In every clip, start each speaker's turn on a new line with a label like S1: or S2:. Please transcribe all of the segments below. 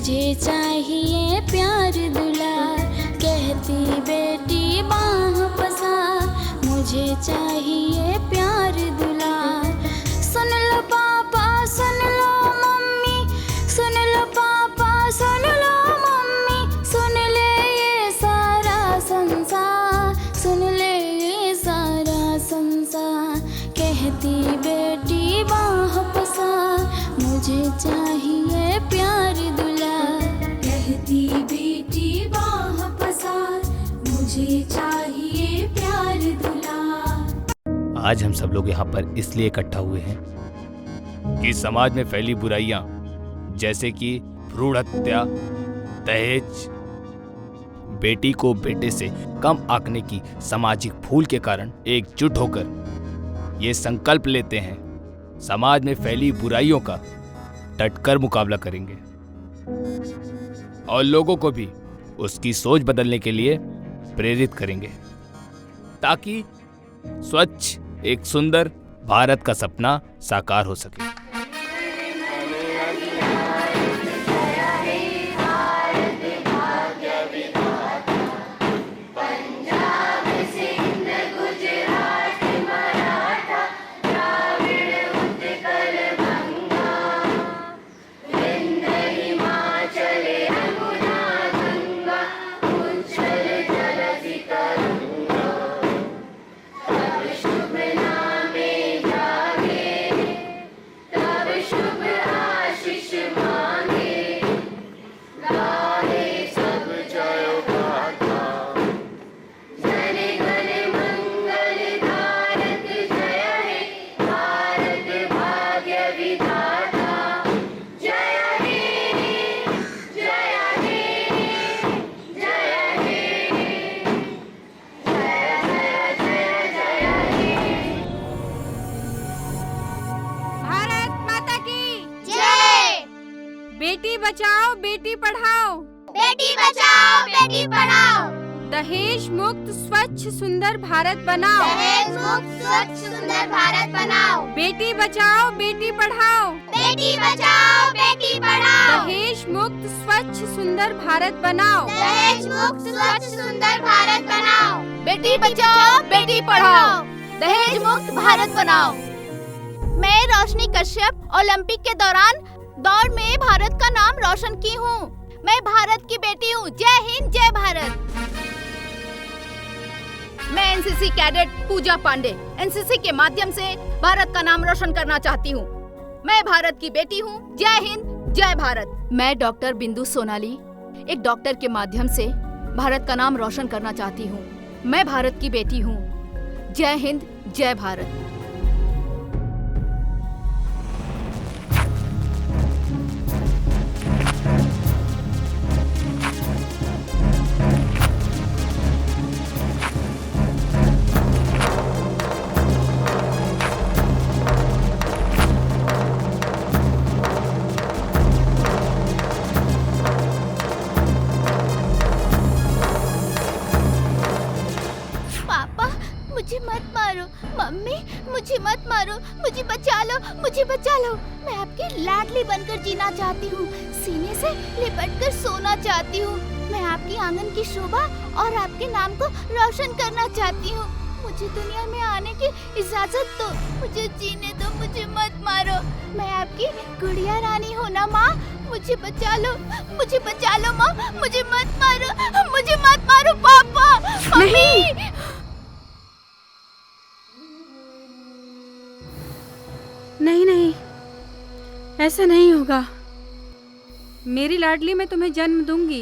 S1: मुझे चाहिए प्यार दुलार, कहती बेटी बाह पसार, मुझे चाहिए प्यार दुलार। सुन लो पापा सुन लो मम्मी, सुन लो पापा सुन लो मम्मी, सुन ले ये सारा संसार, सुन ले ये सारा संसार, कहती बेटी बाह पसार, मुझे चाहिए प्यार दुलार, कहती बेटी बाह पसार, मुझे चाहिए प्यार दुलार।
S2: आज हम सब लोग यहाँ पर इसलिए इकट्ठा हुए हैं कि समाज में फैली बुराइयां जैसे कि भ्रूण हत्या, दहेज, बेटी को बेटे से कम आंकने की सामाजिक भूल के कारण एकजुट होकर ये संकल्प लेते हैं, समाज में फैली बुराइयों का डटकर मुकाबला करेंगे और लोगों को भी उसकी सोच बदलने के लिए प्रेरित करेंगे, ताकि स्वच्छ एक सुंदर भारत का सपना साकार हो सके।
S3: बेटी बचाओ बेटी पढ़ाओ,
S4: बेटी बचाओ बेटी पढ़ाओ,
S3: दहेज मुक्त स्वच्छ सुंदर भारत बनाओ,
S4: दहेज मुक्त स्वच्छ सुंदर भारत बनाओ,
S3: बेटी बचाओ बेटी पढ़ाओ,
S4: बेटी बचाओ बेटी पढ़ाओ,
S3: दहेज मुक्त स्वच्छ सुंदर भारत बनाओ,
S4: दहेज मुक्त स्वच्छ सुंदर भारत बनाओ,
S5: बेटी बचाओ बेटी पढ़ाओ, दहेज मुक्त भारत बनाओ। मैं रोशनी कश्यप ओलंपिक के दौरान दौड़ में भारत का नाम रोशन की हूँ। मैं भारत की बेटी हूँ। जय हिंद जय भारत। मैं एनसीसी कैडेट पूजा पांडे एनसीसी के माध्यम से भारत का नाम रोशन करना चाहती हूँ। मैं भारत की बेटी हूँ। जय हिंद जय भारत। मैं डॉक्टर बिंदु सोनाली एक डॉक्टर के माध्यम से भारत का नाम रोशन करना चाहती हूँ। मैं भारत की बेटी हूँ। जय हिंद जय भारत। मुझे मत मारो, मम्मी मुझे मत मारो, मुझे बचा लो, मुझे बचा लो। मैं आपकी लाडली बनकर जीना चाहती हूँ, सीने से लिपटकर सोना चाहती हूँ। मैं आपकी आंगन की शोभा और आपके नाम को रोशन करना चाहती हूँ। मुझे दुनिया में आने की इजाजत दो, मुझे जीने दो, मुझे मत मारो। मैं आपकी गुड़िया रानी हूँ ना माँ, मुझे बचा लो, मुझे बचा लो माँ, मुझे मत मारो, मुझे मत मारो पापा, मम्मी।
S3: नहीं नहीं, ऐसा नहीं होगा। मेरी लाडली, मैं तुम्हें जन्म दूंगी,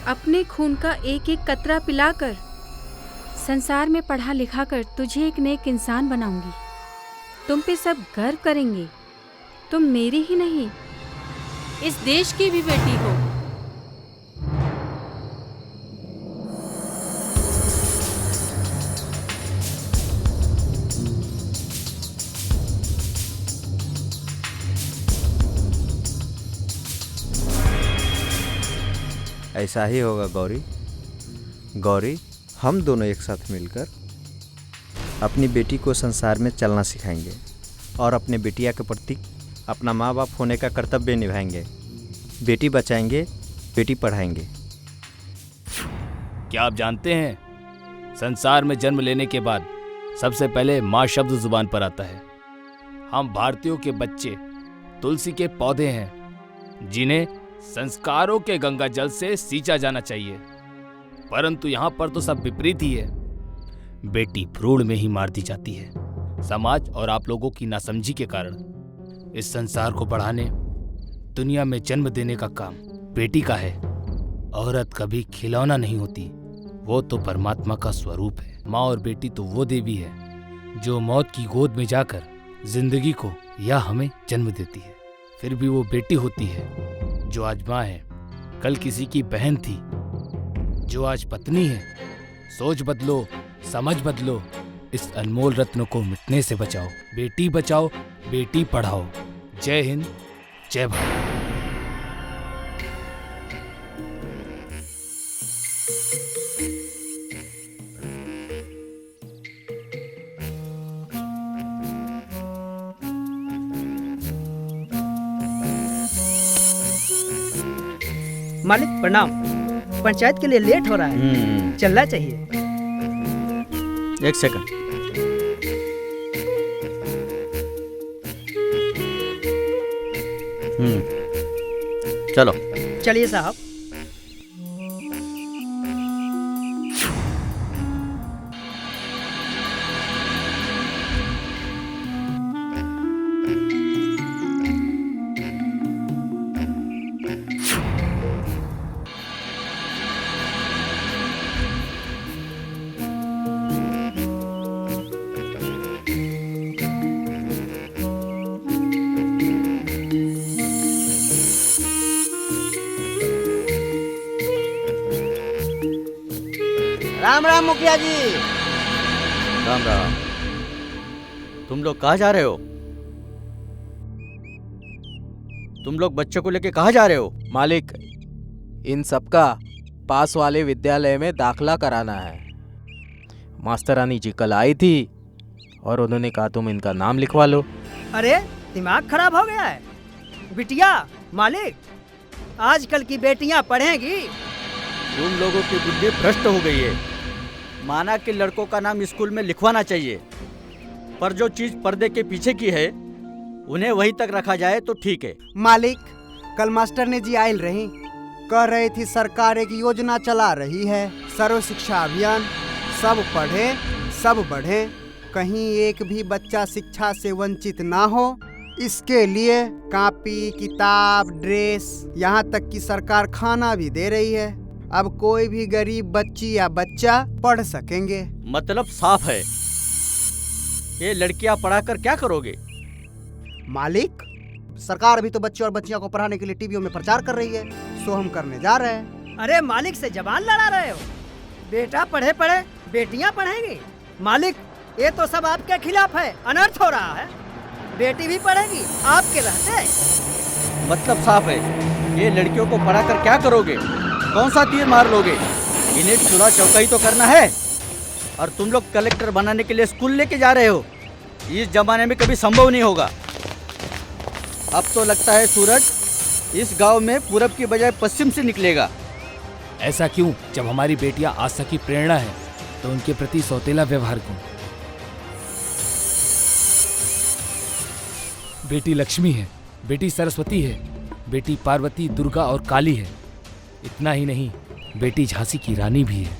S3: अपने खून का एक एक कतरा पिलाकर, संसार में पढ़ा लिखा कर तुझे एक नेक इंसान बनाऊंगी। तुम पे सब गर्व करेंगे। तुम मेरी ही नहीं, इस देश की भी बेटी हो।
S6: ऐसा ही होगा गौरी। गौरी, हम दोनों एक साथ मिलकर अपनी बेटी को संसार में चलना सिखाएंगे और अपने बिटिया के प्रति अपना माँ बाप होने का कर्तव्य निभाएंगे। बेटी बचाएंगे, बेटी पढ़ाएंगे।
S2: क्या आप जानते हैं, संसार में जन्म लेने के बाद सबसे पहले माँ शब्द जुबान पर आता है। हम भारतीयों के बच्चे तुलसी के पौधे हैं जिन्हें संस्कारों के गंगा जल से सींचा जाना चाहिए, परंतु यहाँ पर तो सब विपरीत ही है। बेटी भ्रूण में ही मार दी जाती है। समाज और आप लोगों की नासमझी के कारण इस संसार को बढ़ाने, दुनिया में जन्म देने का काम बेटी का है। औरत कभी खिलौना नहीं होती, वो तो परमात्मा का स्वरूप है। माँ और बेटी तो वो देवी है जो मौत की गोद में जाकर जिंदगी को या हमें जन्म देती है। फिर भी वो बेटी होती है जो आज माँ है, कल किसी की बहन थी, जो आज पत्नी है। सोच बदलो, समझ बदलो, इस अनमोल रत्न को मिटने से बचाओ। बेटी बचाओ, बेटी पढ़ाओ। जय हिंद, जय भारत।
S7: मालिक प्रणाम। पंचायत के लिए लेट हो रहा है, चलना चाहिए।
S6: एक सेकंड। चलो
S7: चलिए साहब।
S8: राम राम मुखिया जी।
S6: राम राम। तुम लोग कहाँ जा रहे हो? तुम लोग बच्चों को लेके कहाँ जा रहे हो?
S8: मालिक, इन सबका पास वाले विद्यालय में दाखला कराना है। मास्टरानी जी कल आई थी और उन्होंने कहा तुम इनका नाम लिखवा लो।
S7: अरे दिमाग खराब हो गया है बिटिया। मालिक, आजकल की बेटियां पढ़ेंगी?
S6: तुम लोगों की बुद्धि भ्रष्ट हो गई है। माना कि लड़कों का नाम स्कूल में लिखवाना चाहिए, पर जो चीज पर्दे के पीछे की है उन्हें वहीं तक रखा जाए तो ठीक है।
S9: मालिक, कल मास्टर ने जी आयल रही, कह रही थी सरकार एक योजना चला रही है, सर्व शिक्षा अभियान। सब पढ़े सब बढ़े, कहीं एक भी बच्चा शिक्षा से वंचित ना हो। इसके लिए कॉपी, किताब, ड्रेस, यहाँ तक कि सरकार खाना भी दे रही है। अब कोई भी गरीब बच्ची या बच्चा पढ़ सकेंगे।
S6: मतलब साफ है, ये लड़कियां पढ़ाकर क्या करोगे?
S9: मालिक, सरकार भी तो बच्चे और बच्चियों को पढ़ाने के लिए टीवियों में प्रचार कर रही है, सो हम करने जा रहे हैं।
S7: अरे मालिक से जबान लड़ा रहे हो? बेटा पढ़े पढ़े, बेटियां पढ़ेंगी? मालिक, ये तो सब आपके खिलाफ है, अनर्थ हो रहा है। बेटी भी पढ़ेगी आपके रहते।
S6: मतलब साफ है, ये लड़कियों को पढ़ाकर क्या करोगे? कौन सा तीर मार लोगे? इन्हें चूल्हा चौका ही तो करना है। और तुम लोग कलेक्टर बनाने के लिए स्कूल लेके जा रहे हो। इस जमाने में कभी संभव नहीं होगा। अब तो लगता है सूरज इस गांव में पूरब की बजाय पश्चिम से निकलेगा।
S2: ऐसा क्यों? जब हमारी बेटियां आस्था की प्रेरणा है तो उनके प्रति सौतेला व्यवहार क्यों? बेटी लक्ष्मी है, बेटी सरस्वती है, बेटी पार्वती, दुर्गा और काली है। इतना ही नहीं, बेटी झांसी की रानी भी है।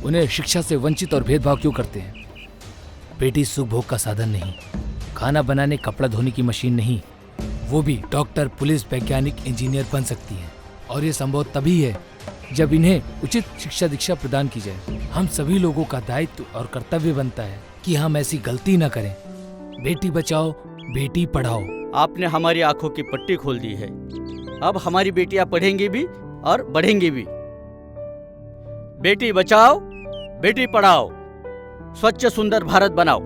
S2: उन्हें शिक्षा से वंचित और भेदभाव क्यों करते हैं? बेटी सुख भोग का साधन नहीं, खाना बनाने, कपड़ा धोने की मशीन नहीं। वो भी डॉक्टर, पुलिस, वैज्ञानिक, इंजीनियर बन सकती है। और ये संभव तभी है जब इन्हें उचित शिक्षा दीक्षा प्रदान की जाए। हम सभी लोगों का दायित्व और कर्तव्य बनता है कि हम ऐसी गलती न करें। बेटी बचाओ, बेटी पढ़ाओ।
S6: आपने हमारी आंखों की पट्टी खोल दी है। अब हमारी बेटियां पढ़ेंगी भी और बढ़ेंगी भी। बेटी बचाओ, बेटी पढ़ाओ, स्वच्छ सुंदर भारत बनाओ।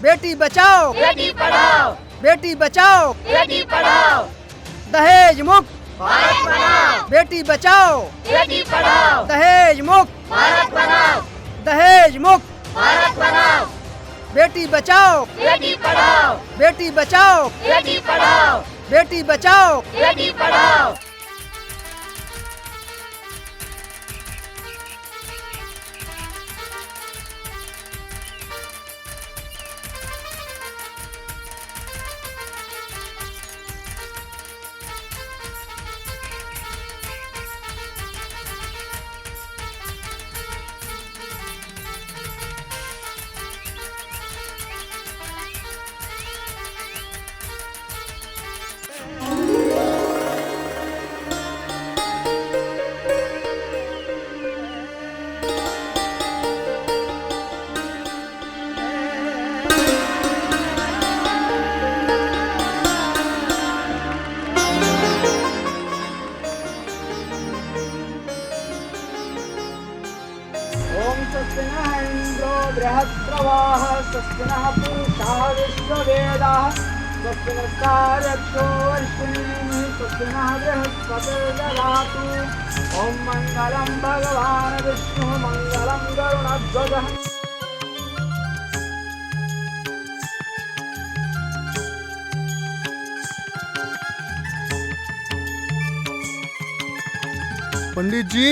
S7: बेटी बचाओ,
S4: बेटी पढ़ाओ,
S7: बेटी बचाओ,
S4: बेटी पढ़ाओ।
S7: दहेज मुक्त, भारत बनाओ। बेटी बचाओ,
S4: बेटी पढ़ाओ,
S7: दहेज मुक्त
S4: भारत बनाओ,
S7: दहेज मुक्त
S4: भारत बनाओ,
S7: बेटी बचाओ,
S4: बेटी पढ़ाओ,
S7: बेटी बचाओ,
S4: बेटी पढ़ाओ,
S7: बेटी बचाओ।
S4: बेटी पढ़ाओ।
S7: ओम स्वस्तिनः इंद्रो बृहस्रवाः स्वस्तिनः पूषा विश्ववेदाः स्वस्तिनस्तार्क्ष्यो अश्विनीः स्वस्तिनः बृहस्पतिर्दधातु। ओम मंगलम भगवान विष्णु मंगलम गरुणध्वजः।
S10: पंडित जी,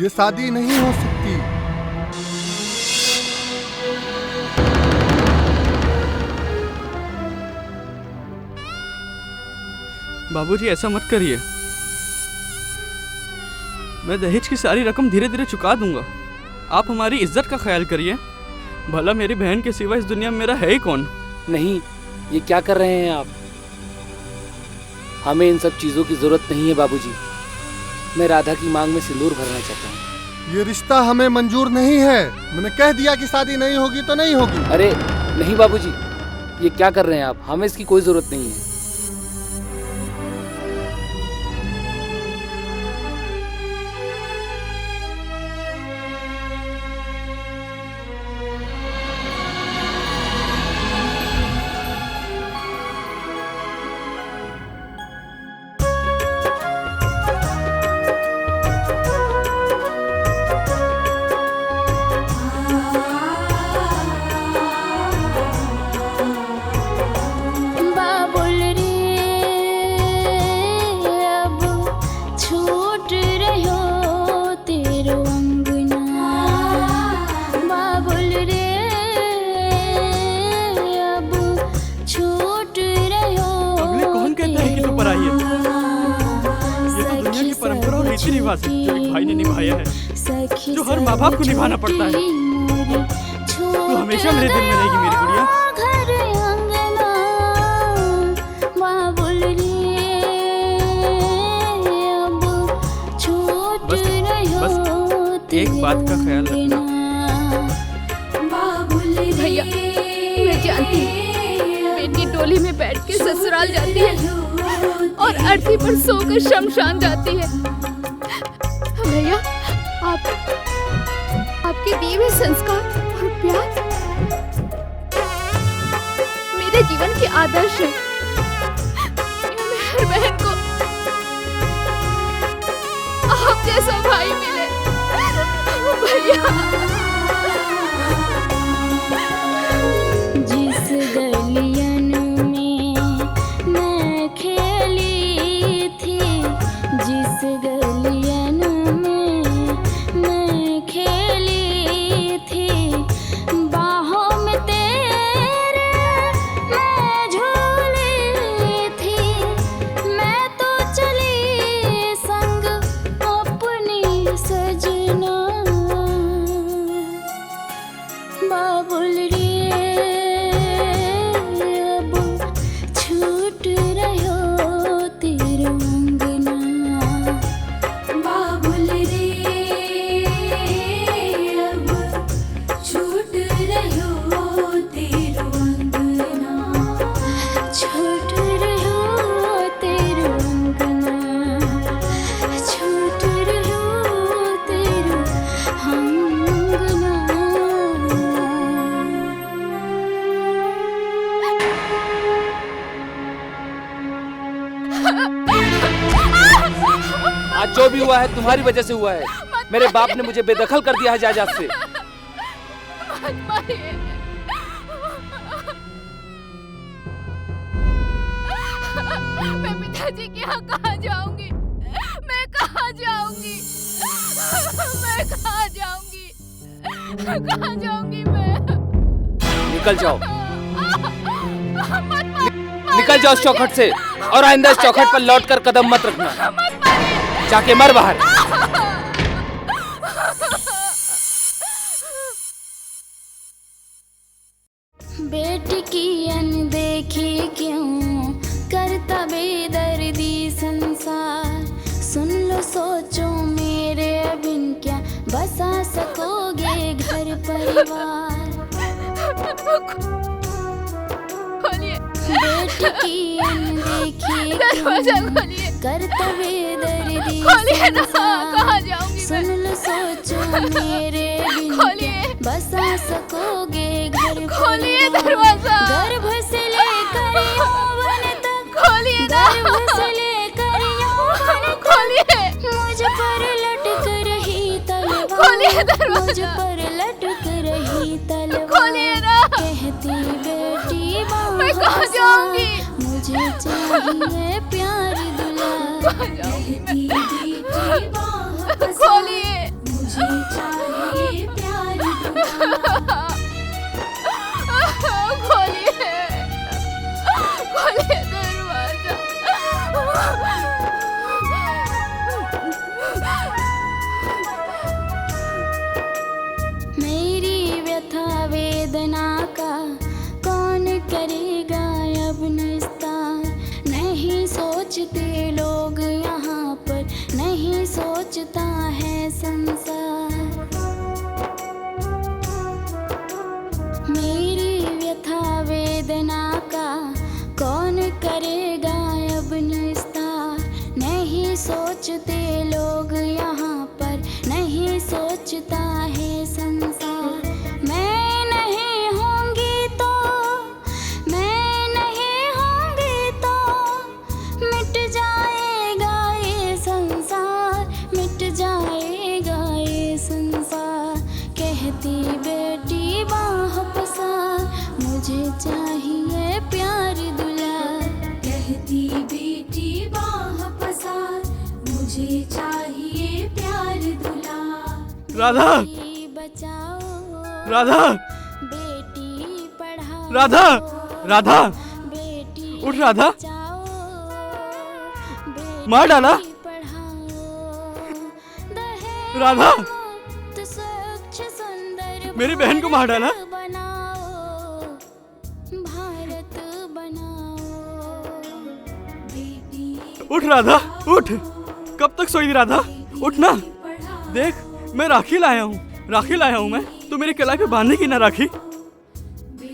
S10: ये शादी नहीं हो सकती।
S11: बाबूजी, ऐसा मत करिए। मैं दहेज की सारी रकम धीरे धीरे चुका दूंगा। आप हमारी इज्जत का ख्याल करिए। भला मेरी बहन के सिवा इस दुनिया में मेरा है ही कौन?
S12: नहीं, ये क्या कर रहे हैं आप? हमें इन सब चीज़ों की जरूरत नहीं है बाबूजी। मैं राधा की मांग में सिंदूर भरना चाहता हूँ।
S10: ये रिश्ता हमें मंजूर नहीं है। मैंने कह दिया कि शादी नहीं होगी तो नहीं होगी।
S12: अरे नहीं बाबूजी, ये क्या कर रहे हैं आप? हमें इसकी कोई जरूरत नहीं है।
S11: जो एक भाई ने निभाया है, जो हर माँ बाप को निभाना पड़ता है। तू हमेशा मेरे दिल में रहेगी मेरी गुड़िया। बस एक बात का ख्याल रखना।
S5: भैया, मैं जानती हूँ बेटी डोली में बैठ के ससुराल जाती है और अर्थी पर सोकर शमशान जाती है। भैया, आपके दिए हुए संस्कार और प्यार मेरे जीवन के आदर्श है। मैं हर बहन को आप जैसा भाई मिले। भैया,
S1: जिस गलियन में मैं खेली थी, जिस गलियन में मैं खेली थी, बाहों में तेरे मैं झूली थी। मैं तो चली संग अपनी सजना, बाबुल रे अब छूट रहो तेरे अंगना, बाबुल रे अब छूट रहो तेरे अंगना, छूट रहो तेरे अंगना, छूट रहो तेरे अंगना।
S12: जो भी हुआ है तुम्हारी वजह से हुआ है। मेरे बाप ने मुझे बेदखल कर दिया है जायदाद से।
S5: मैं पिताजी के यहाँ कहाँ जाऊंगी? मैं कहाँ जाऊंगी? मैं कहाँ जाऊंगी? कहाँ जाऊंगी मैं?
S12: निकल जाओ, निकल जाओ इस चौखट से, और आइंदा इस चौखट पर लौटकर कदम मत रखना। जाके मर बाहर।
S1: बेटी की अनदेखी क्यों करता बेदर्दी संसार। सुन लो सोचो मेरे बिन क्या बसा सकोगे घर परिवार। बेटी की अनदेखी क्यों करता बेदर्दी संसार। सुन लो सोचो मेरे बिन क्या बसा सकोगे घर परिवार। गर्भ से लेकर यौवन तक, गर्भ से लेकर यौवन तक मुझ पर लटक रही तलवार। मुझ पर लटक रही तलवार। कहती बेटी बाहों मुझे चाहिए प्यारी दुलार। कहती बेटी बाहों मुझे चाहिए प्यारी दुलार।
S5: खोलिए दरवाजा।
S1: मेरी व्यथा वेदना का कौन करेगा अब निस्तार। नहीं सोचते लोग यहाँ पर, नहीं सोचता है संसार। मेरी व्यथा वेदना का कौन करेगा अब निस्तार। नहीं सोचते लोग यहाँ पर, नहीं सोचता है संसार। मैं नहीं होंगी तो, मैं नहीं होंगी तो मिट जाएगा ये संसार, मिट जाएगा ये संसार। कहती बेटी बाहों पसार मुझे चाहिए प्यारी दुलार। कहती बेटी बाहों पसार मुझे चाहिए प्यारी दुलार।
S11: राधा, राधा,
S1: बेटी पढ़ाओ,
S11: राधा, राधा, उठ राधा। मार डाला राधा, मेरी बहन को मार डाला। उठ राधा, उठ। कब तक सोई राधा? उठ ना। देख मैं राखी लाया हूँ, राखी लाया हूँ मैं। तो मेरे कलाई पे बांधने की ना राखी?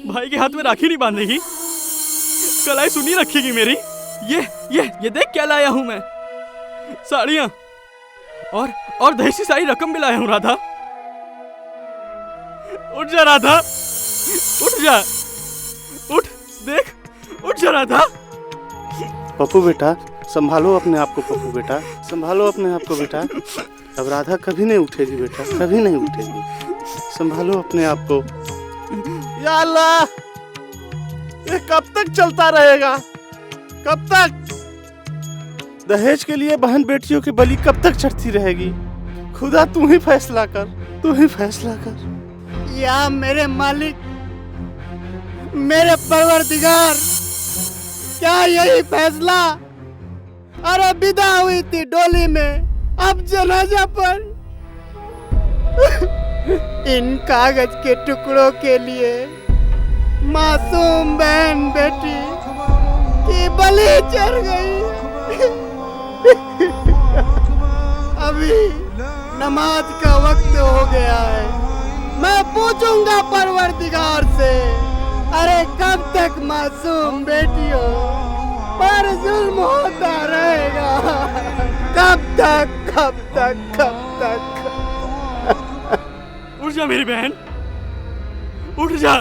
S11: भाई के हाथ में राखी नहीं बांधेगी, कलाई सुनी रखेगी मेरी। ये देख क्या लाया हूँ मैं, साड़ियाँ और दहेज की सारी रकम भी लाया हूँ राधा। उठ जा राधा, उठ जा, उठ, देख, उठ जा राधा।
S10: पप्पू बेटा संभालो अपने आप को, पप्पू बेटा संभालो अपने आप को बेटा। अब राधा कभी नहीं उठेगी बेटा, कभी नहीं उठेगी। संभालो अपने आप को। या अल्लाह, ये कब तक चलता रहेगा? कब तक? दहेज के लिए बहन बेटियों की बलि कब तक चढ़ती रहेगी? खुदा तू ही फैसला कर, तू ही फैसला कर।
S9: या मेरे मालिक, मेरे परवरदिगार, क्या यही फैसला? अरे विदा हुई थी डोली में, अब जनाजा पर इन कागज के टुकड़ों के लिए मासूम बहन बेटी की बलि चढ़ गई। अभी नमाज का वक्त हो गया है, मैं पूछूंगा परवरदिगार से, अरे कब तक मासूम बेटियों पर जुल्म होता रहेगा? कब तक, कब तक, कब तक?
S11: उठ जा मेरी बहन, उठ जा।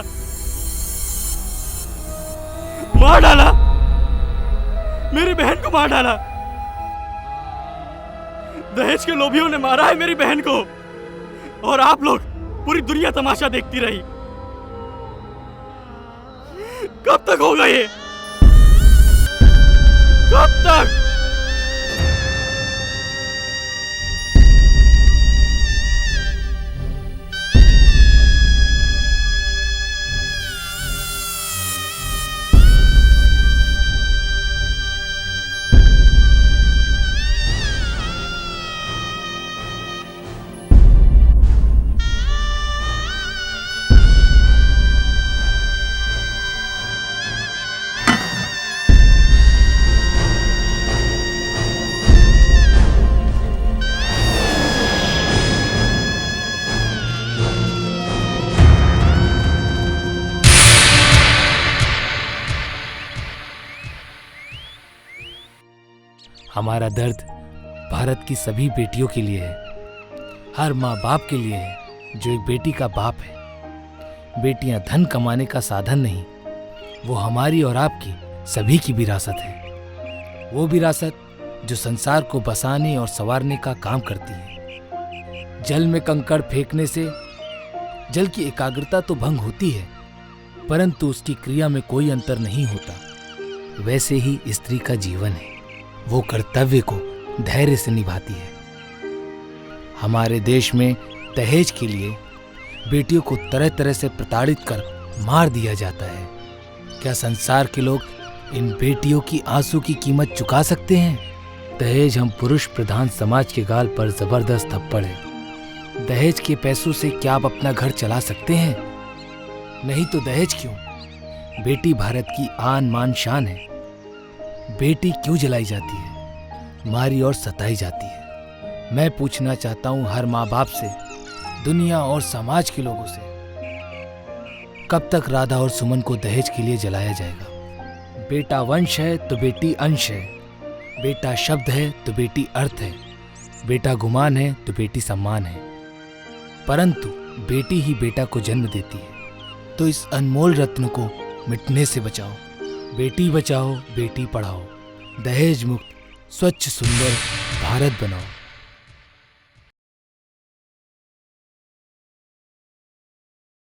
S11: मार डाला, मेरी बहन को मार डाला। दहेज के लोभियों ने मारा है मेरी बहन को, और आप लोग पूरी दुनिया तमाशा देखती रही। कब तक होगा ये? कब तक?
S2: हमारा दर्द भारत की सभी बेटियों के लिए है, हर माँ बाप के लिए है जो एक बेटी का बाप है। बेटियां धन कमाने का साधन नहीं, वो हमारी और आपकी सभी की विरासत है। वो विरासत जो संसार को बसाने और संवारने का काम करती है। जल में कंकड़ फेंकने से जल की एकाग्रता तो भंग होती है, परंतु उसकी क्रिया में कोई अंतर नहीं होता। वैसे ही स्त्री का जीवन है, वो कर्तव्य को धैर्य से निभाती है। हमारे देश में दहेज के लिए बेटियों को तरह तरह से प्रताड़ित कर मार दिया जाता है। क्या संसार के लोग इन बेटियों की आंसू की कीमत चुका सकते हैं? दहेज हम पुरुष प्रधान समाज के गाल पर जबरदस्त थप्पड़ है। दहेज के पैसों से क्या आप अपना घर चला सकते हैं? नहीं तो दहेज क्यों? बेटी भारत की आन मान शान है। बेटी क्यों जलाई जाती है, मारी और सताई जाती है? मैं पूछना चाहता हूँ हर माँ बाप से, दुनिया और समाज के लोगों से, कब तक राधा और सुमन को दहेज के लिए जलाया जाएगा? बेटा वंश है तो बेटी अंश है, बेटा शब्द है तो बेटी अर्थ है, बेटा गुमान है तो बेटी सम्मान है। परंतु बेटी ही बेटा को जन्म देती है, तो इस अनमोल रत्न को मिटने से बचाओ। बेटी बचाओ, बेटी पढ़ाओ, दहेज मुक्त स्वच्छ सुंदर भारत बनाओ।